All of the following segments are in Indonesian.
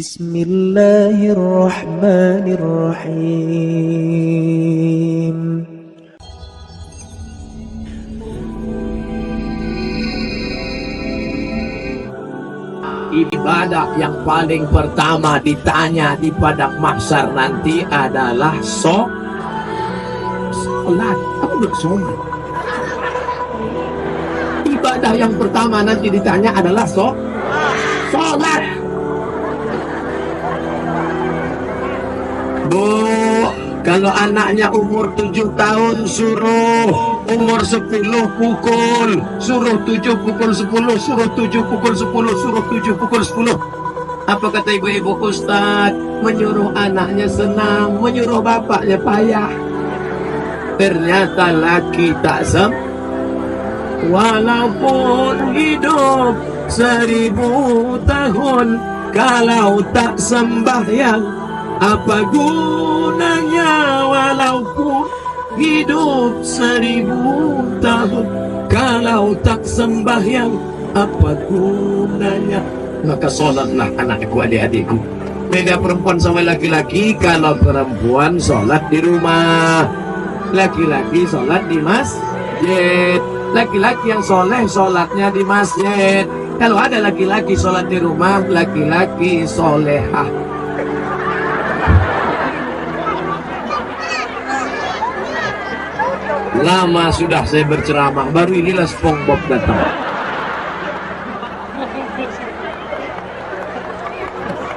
Bismillahirrahmanirrahim. Ibadah yang paling pertama ditanya di padang mahsyar nanti adalah sholat. Kamu bersolat. Ibadah yang pertama nanti ditanya adalah sholat. Bu, kalau anaknya umur 7 tahun suruh, umur 10 pukul, suruh 7 pukul 10, suruh 7 pukul 10, suruh 7 pukul 10. Apa kata ibu-ibu? Ustaz, menyuruh anaknya senang, menyuruh bapaknya payah. Ternyata laki tak walaupun hidup 1000 tahun, kalau tak sembahyang apa gunanya? Walaupun hidup 1000 tahun, kalau tak sembahyang apa gunanya? Maka sholatlah anakku, adik-adikku. Beda perempuan sama laki-laki. Kalau perempuan sholat di rumah, laki-laki sholat di masjid. Laki-laki yang soleh sholatnya di masjid. Kalau ada laki-laki sholat di rumah, laki-laki solehah. Lama sudah saya berceramah, baru inilah SpongeBob datang.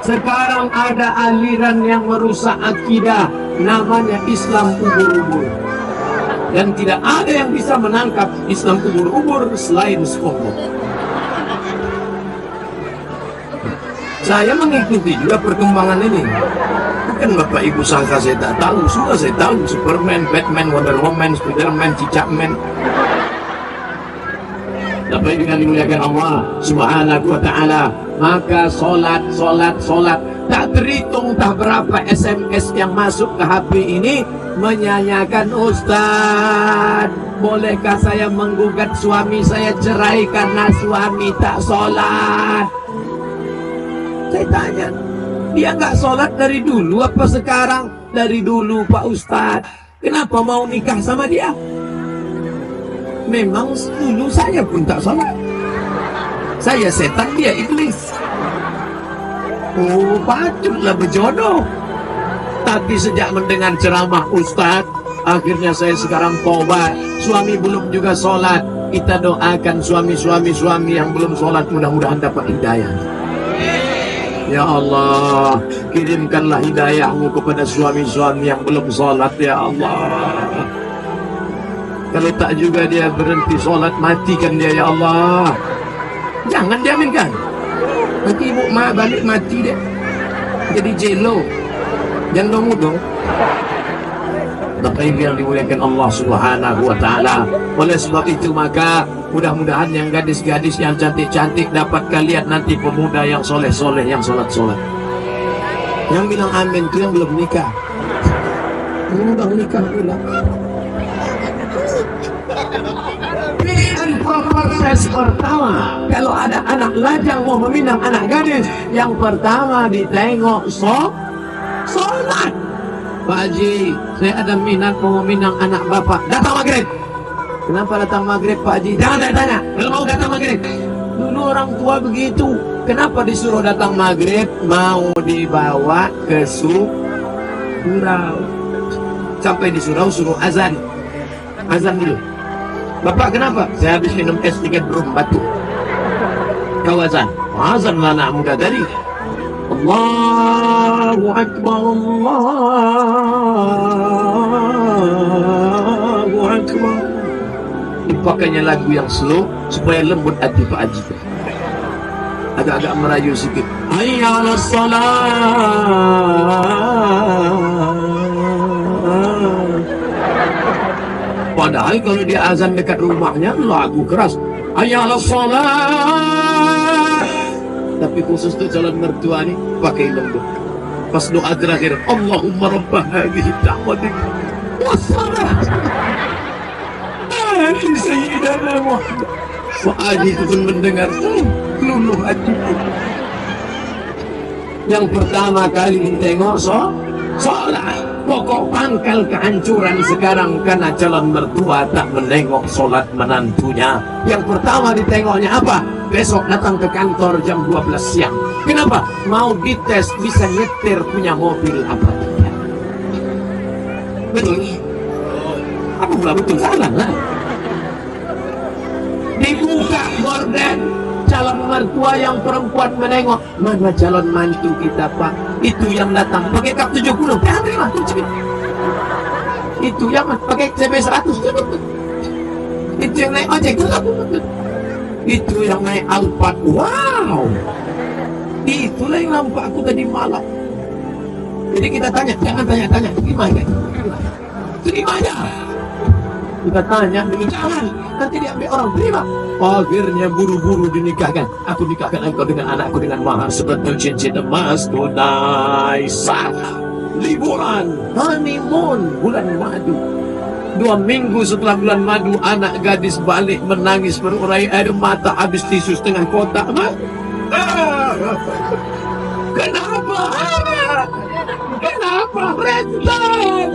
Sekarang ada aliran yang merusak akidah, namanya Islam ubur-ubur. Dan tidak ada yang bisa menangkap Islam ubur-ubur selain SpongeBob. Saya mengikuti juga perkembangan ini. Bukan Bapak Ibu sangka saya tak tahu, sudah saya tahu. Superman, Batman, Wonder Woman, Spiderman, Cicakman. Tapi dengan dimuliakan Allah Subhanahu wa ta'ala, maka solat. Tak terhitung tak berapa SMS yang masuk ke HP ini menyanyikan, Ustaz, bolehkah saya menggugat suami saya cerai karena suami tak solat? Saya tanya, dia nggak sholat dari dulu apa sekarang? Dari dulu Pak Ustadz. Kenapa mau nikah sama dia? Memang dulu saya pun tak sholat. Saya setan, dia iblis. Oh, patutlah berjodoh. Tapi sejak mendengar ceramah Ustadz, akhirnya saya sekarang tobat. Suami belum juga sholat. Kita doakan suami yang belum sholat mudah-mudahan dapat hidayah. Ya Allah, kirimkanlah hidayahmu kepada suami-suami yang belum sholat, ya Allah. Kalau tak juga dia berhenti sholat, matikan dia, ya Allah. Jangan diaminkan. Nanti ibu balik mati dia, jadi jelo. Jangan dong. Tapi yang dimuliakan Allah Subhanahu wa ta'ala. Oleh sebab itu maka mudah-mudahan yang gadis-gadis yang cantik-cantik dapat kalian nanti pemuda yang soleh-soleh, yang sholat-sholat. Yang bilang amin itu yang belum nikah. Udah nikah pula. Proses pertama, kalau ada anak lajang mau meminang anak gadis, yang pertama ditengok sholat. Pak Haji, saya ada minat mau meminang anak bapak. Datang maghrib. Kenapa datang maghrib Pak Haji? Jangan tanya, kalau mau datang maghrib. Dulu orang tua begitu. Kenapa disuruh datang maghrib? Mau dibawa ke surau. Sampai di surau suruh azan. Azan dulu. Bapak kenapa? Saya habis minum es 3 drum batu. Kau azan. Azan lah anak muda tadi. Allahu Akbar, Allahu Akbar. Dipakainya lagu yang slow supaya lembut hati Pak Haji. Agak-agak merayu sedikit. Hayya 'alas salat. Padahal kalau dia azan dekat rumahnya lagu keras. Hayya 'alas salat. Tapi khusus tuh calon mertua nih pakai lembut. Pas doa terakhir, Allahumma rabbah hadhihi da'wati wassalam ali sayyidina Muhammad. Pak Haji itu pun mendengar luluh hati. Yang pertama kali ditengok sholat. Pokok pangkal kehancuran sekarang karena calon mertua tak menengok sholat menantunya. Yang pertama ditengoknya apa? Besok datang ke kantor jam 12 siang. Kenapa? Mau dites bisa nyetir punya mobil apa tidak. Betul? Apa pula betul? Salah lah. Dibuka gorden, calon mertua yang perempuan menengok, mana calon mantu kita pak? Itu yang datang pakai kap 70, terima tuh. Itu yang pakai CB 100, itu yang naik ojek, itu yang naik Alphard, wow, itulah yang nampak aku tadi malam. Jadi kita tanya, jangan tanya-tanya, gimana? Terimanya. Kita tanya, jangan, nanti diambil orang, terima. Akhirnya buru-buru dinikahkan. Aku nikahkan engkau dengan anakku dengan mahar sebetul cincin emas tunai sah. Liburan honeymoon bulan madu. 2 minggu setelah bulan madu, anak gadis balik menangis berurai air mata habis tisu setengah kotak. Kenapa? Kenapa? Rentan.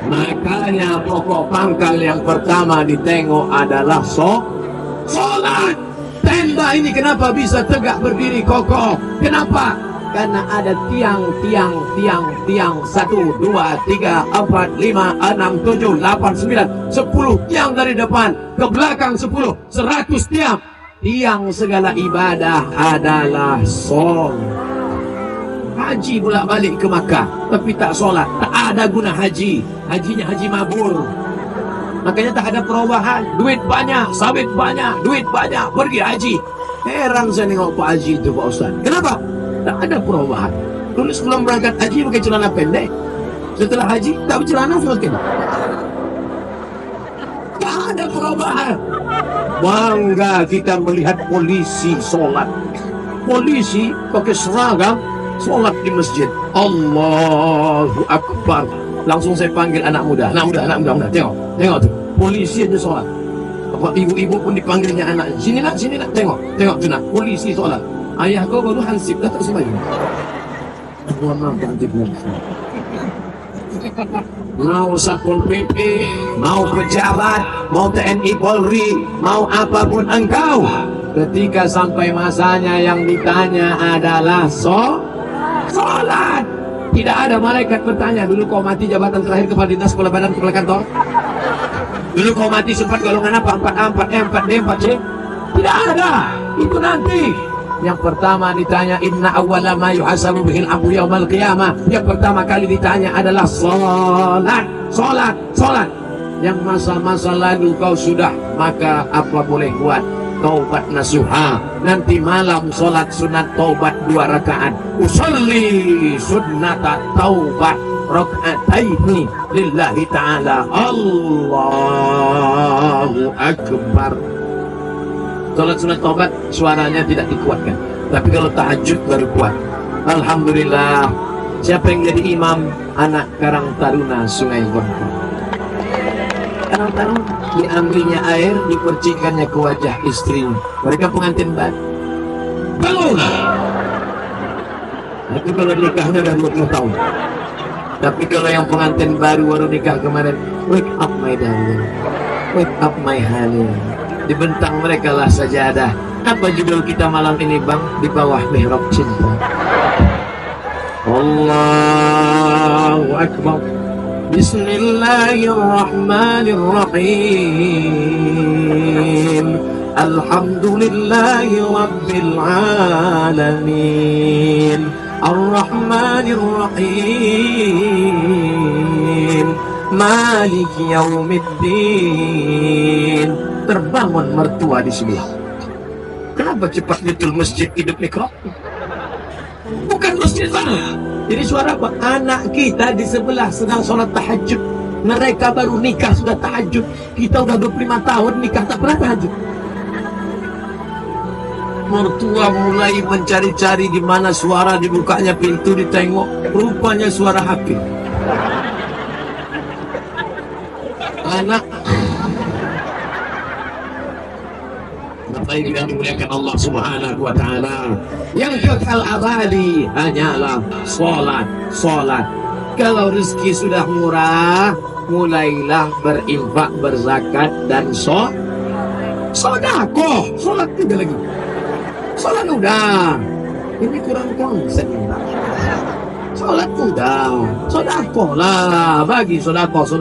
Makanya pokok pangkal yang pertama ditengok adalah sholat. Tenda ini kenapa bisa tegak berdiri kokoh? Kenapa? Karena ada tiang 1, 2, 3, 4, 5, 6, 7, 8, 9, 10 tiang dari depan ke belakang 10, 100 tiang. Tiang segala ibadah adalah sholat. Haji bolak-balik ke Makkah tapi tak sholat, tak ada guna haji. Hajinya haji mabur. Makanya tak ada perubahan. Duit banyak, sawit banyak, duit banyak, pergi haji. Heran saya tengok Pak Haji itu Pak Ustaz. Kenapa? Tak ada perubahan. Dulu sebelum berangkat haji pakai celana pendek, setelah haji tak bercelana semakin. Tak ada perubahan. Bangga kita melihat polisi sholat. Polisi pakai seragam sholat di masjid. Allahu Akbar. Langsung saya panggil anak muda. Tengok tuh. Polisi aja sholat. Ibu-ibu pun dipanggilnya anak. Sini nak, tengok tuh nak. Polisi sholat. Ayah kau baru hansip, dah tak sembahyang. Mau Satpol PP, mau pejabat, mau TNI Polri, mau apapun engkau, ketika sampai masanya yang ditanya adalah sholat. Tidak ada malaikat bertanya, dulu kau mati jabatan terakhir kepala dinas, kepala badan, kepala kantor. Dulu kau mati sempat golongan apa? 4A, 4E, 4D, 4C. Tidak ada. Itu nanti. Yang pertama ditanya, inna awwala ma yuhasabu bihil abdu yaumal qiyamah. Yang pertama kali ditanya adalah sholat. Yang masa-masa lalu kau sudah, maka apa boleh buat? Taubat nasuha. Nanti malam sholat sunat taubat 2 rakaat. Usolli sunnata taubat raka'ataini lillahi ta'ala. Allahu Akbar. Sholat sunat taubat suaranya tidak dikuatkan, tapi kalau tahajud baru kuat. Alhamdulillah. Siapa yang jadi imam? Anak Karang Taruna Sungai Gondang. Karang Taruna diambilnya air, dipercikannya ke wajah istrinya. Mereka pengantin baru. Bangun. Itu kalau nikahnya udah 20 tahun. Tapi kalau yang pengantin baru nikah kemarin, wake up my darling, wake up my honey. Dibentang mereka lah sajadah. Apa judul kita malam ini bang? Di bawah mihrab cinta. Allahu Akbar. Bismillahirrahmanirrahim. Alhamdulillahi Rabbil Alamin. Ar-Rahmanirrahim. Maliki Yaumiddin. Terbangun mertua di sebelah. Kenapa cepat betul masjid hidup mikro? Bukan masjid sana. Jadi suara apa? Anak kita di sebelah sedang sholat tahajud. Mereka baru nikah sudah tahajud. Kita udah 25 tahun nikah tak pernah tahajud. Mertua mulai mencari-cari di mana suara dibukanya pintu, ditengok. Rupanya suara hakim. Anak Bapak Ibu yang dimuliakan Allah Subhanahu wa taala, yang kekal abadi hanyalah salat. Kalau rezeki sudah murah, mulailah berinfak, berzakat dan sedekah. Salat juga lagi. Salat udah. Ini kurang konsep. Salat udah. Sedekah lah, bagi sedekah.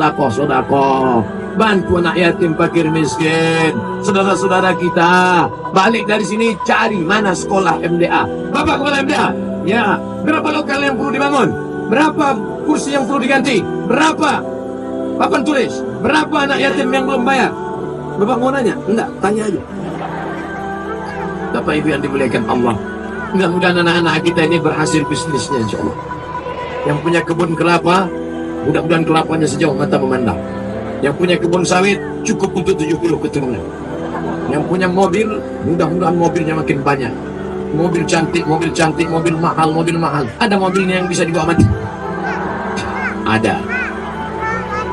Bantu anak yatim, fakir miskin, saudara-saudara kita. Balik dari sini cari mana sekolah MDA. Bapak kepala MDA, ya, berapa lokal yang perlu dibangun? Berapa kursi yang perlu diganti? Berapa papan tulis? Berapa anak yatim yang belum bayar? Bapak mau nanya? Enggak, tanya aja. Bapak Ibu yang dimuliakan Allah, mudah-mudahan anak-anak kita ini berhasil bisnisnya, insyaallah. Yang punya kebun kelapa, mudah-mudahan kelapanya sejauh mata memandang. Yang punya kebun sawit cukup untuk 70 keturunan. Yang punya mobil, mudah-mudahan mobilnya makin banyak. Mobil cantik, mobil mahal. Ada mobilnya yang bisa dibawa mati? Ada.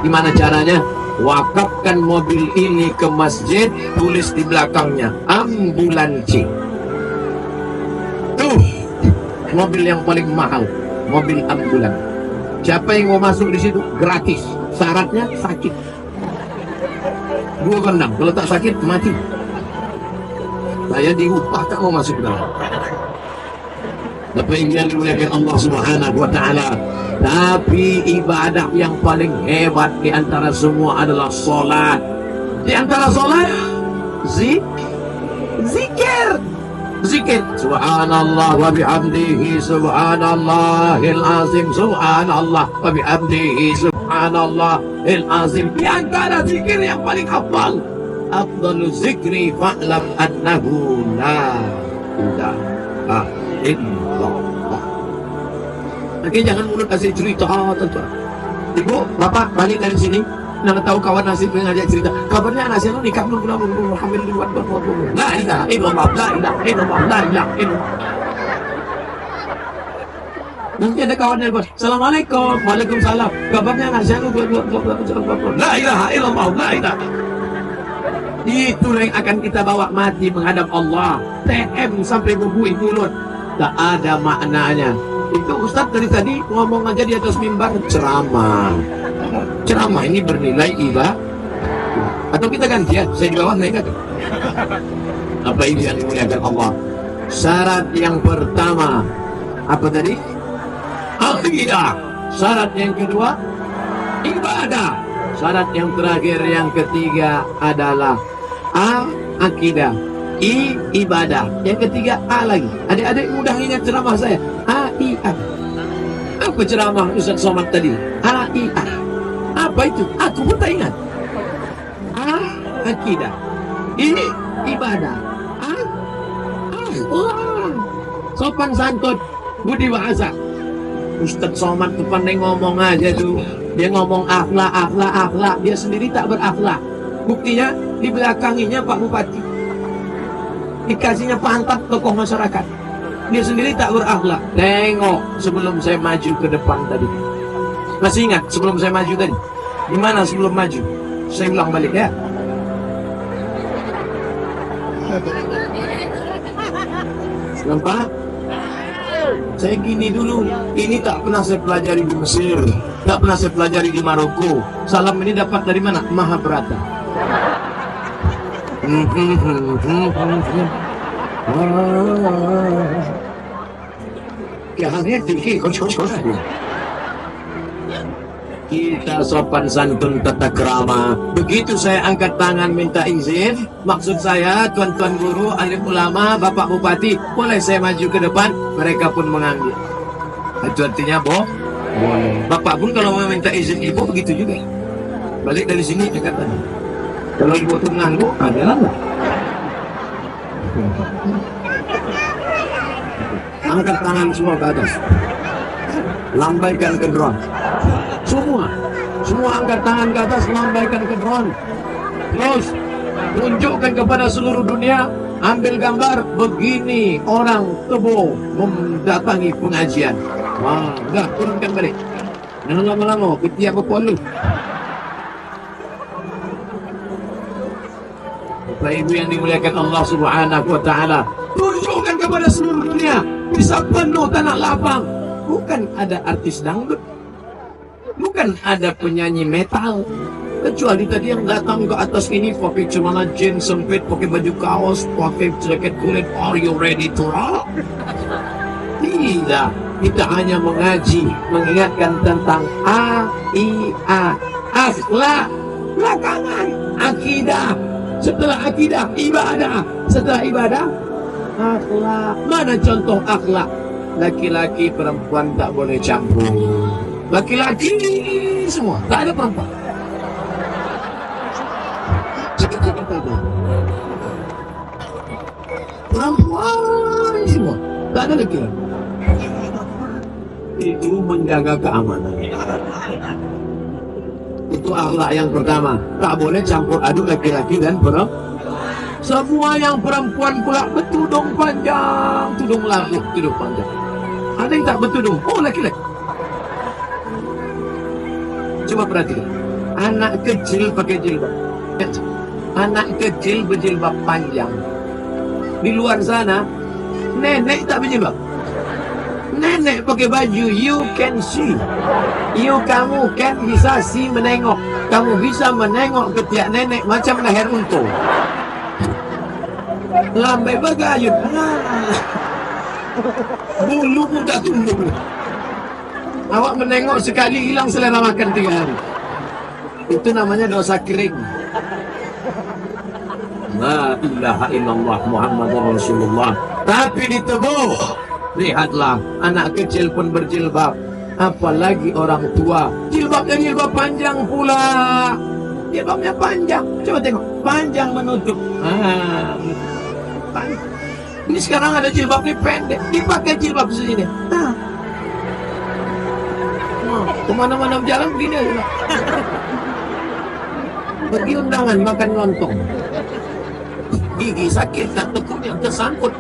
Gimana caranya? Wakafkan mobil ini ke masjid, tulis di belakangnya ambulansi. Tuh, mobil yang paling mahal, mobil ambulan. Siapa yang mau masuk di situ? Gratis. Syaratnya sakit. 2 kandang, kalau tak sakit mati. Saya diupah tak mau masuk ke dalam. Tapi yang dimuliakan Allah Subhanahu wa taala. Tapi ibadah yang paling hebat di antara semua adalah salat. Di antara salat zikir. Subhanallah wa bihamdihi subhanallahil azim. Subhanallah wa bihamdihi subhanallahil azim. Di antara zikir yang paling hafal, afdalu zikri fa'lam annahu la ilaha illallah. Oke, jangan mulut kasih cerita. Ibu, bapak balik dari sini, nggak tahu kawan nasib ngajak cerita. Kabarnya nasib lu nikah belum hamil duluan. La ilaha illallah, la ilaha illallah, la ilaha illallah. Nanti ada kawan yang bilang, Assalamualaikum, Waalaikumsalam. Kabarnya nasib lu la ilaha illallah, la ilaha. Itulah yang akan kita bawa mati menghadap Allah. TM sampai berbuih mulut, tak ada maknanya. Itu Ustadz dari tadi ngomong aja di atas mimbar ceramah ini bernilai ibadah. Atau kita gantian, saya di bawah naik aja. Apa ini yang dimuliakan Allah? Syarat yang pertama apa tadi? Akidah. Syarat yang kedua ibadah. Syarat yang terakhir yang ketiga adalah akidah. Ibadah. Yang ketiga lagi. Adik-adik mudah ingat ceramah saya. Apa ceramah Ustaz Somad tadi? Apa itu? Aku pun tak ingat. Akidah. Ini ibadah. Sopan santun, budi bahasa. Ustaz Somad tuh pandai ngomong aja tuh. Dia ngomong akhlak. Dia sendiri tak berakhlak. Buktinya dibelakanginya Pak Bupati. Dikasihnya pantat tokoh masyarakat. Dia sendiri tak berakhlak. Tengok sebelum saya maju ke depan tadi. Masih ingat sebelum saya maju tadi? Gimana sebelum maju? Saya ulang balik ya. Nampak? Saya gini dulu. Ini tak pernah saya pelajari di Mesir, tak pernah saya pelajari di Maroko. Salam ini dapat dari mana? Mahabharata. Kita sopan santun tata krama. Begitu saya angkat tangan minta izin, maksud saya tuan-tuan guru, alim ulama, bapak bupati, boleh saya maju ke depan? Mereka pun mengambil. Itu artinya boleh. Bapak pun kalau mau minta izin ibu begitu juga. Balik dari sini dia kata, kalau ibu tuh mengganggu, adalah enggak? Angkat tangan semua ke atas, lambaikan ke drone. Semua angkat tangan ke atas, lambaikan ke drone. Terus tunjukkan kepada seluruh dunia, ambil gambar begini orang Tebo mendatangi pengajian. Wah, udah turunkan balik. Jangan lama-lama, ketiak kepala lu. Bapak Ibu yang dimuliakan Allah Subhanahu wa taala, tunjukkan kepada seluruh dunia bisa penuh tanah lapang. Bukan ada artis dangdut, bukan ada penyanyi metal, kecuali tadi yang datang ke atas ini pakai celana jeans sempit, pakai baju kaos, pakai jaket kulit. Are you ready to rock? Tidak, kita hanya mengaji, mengingatkan tentang akhlak. Belakangan akidah, setelah akidah ibadah, setelah ibadah akhlak. Mana contoh akhlak? Laki-laki perempuan tak boleh campur. Laki-laki semua, tak ada perempuan. Perempuan semua, tak ada laki-laki. Itu menjaga keamanan. Itu akhlak yang pertama. Tak boleh campur aduk laki-laki dan perempuan. Semua yang perempuan pula bertudung panjang, tudung labuh, tudung panjang. Ada yang tak bertudung, oh laki-laki. Coba perhatikan, anak kecil pakai jilbab. Anak kecil berjilbab panjang. Di luar sana, nenek tak berjilbab. Nenek pakai baju, you can see. Kamu kan bisa menengok. Kamu bisa menengok ketiak nenek macam leher untung. Lambai bagayun. Bulu pun tak tumbuh. Awak menengok sekali hilang selera makan 3 hari. Itu namanya dosa kering. La ilaha illallah Muhammadur Rasulullah. Tapi diteguh. Lihatlah, anak kecil pun berjilbab. Apalagi orang tua. Jilbabnya jilbab panjang pula. Jilbabnya panjang. Coba tengok, panjang menutup. Panjang. Ini sekarang ada jilbab ini pendek, dipakai jilbab sini. Kemana-mana berjalan begini aja. Pergi undangan makan lontong. Gigi sakit, tak tekuknya tersangkut.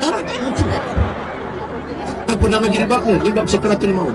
Apa nama jilbabnya? Jilbab sekaratul maut.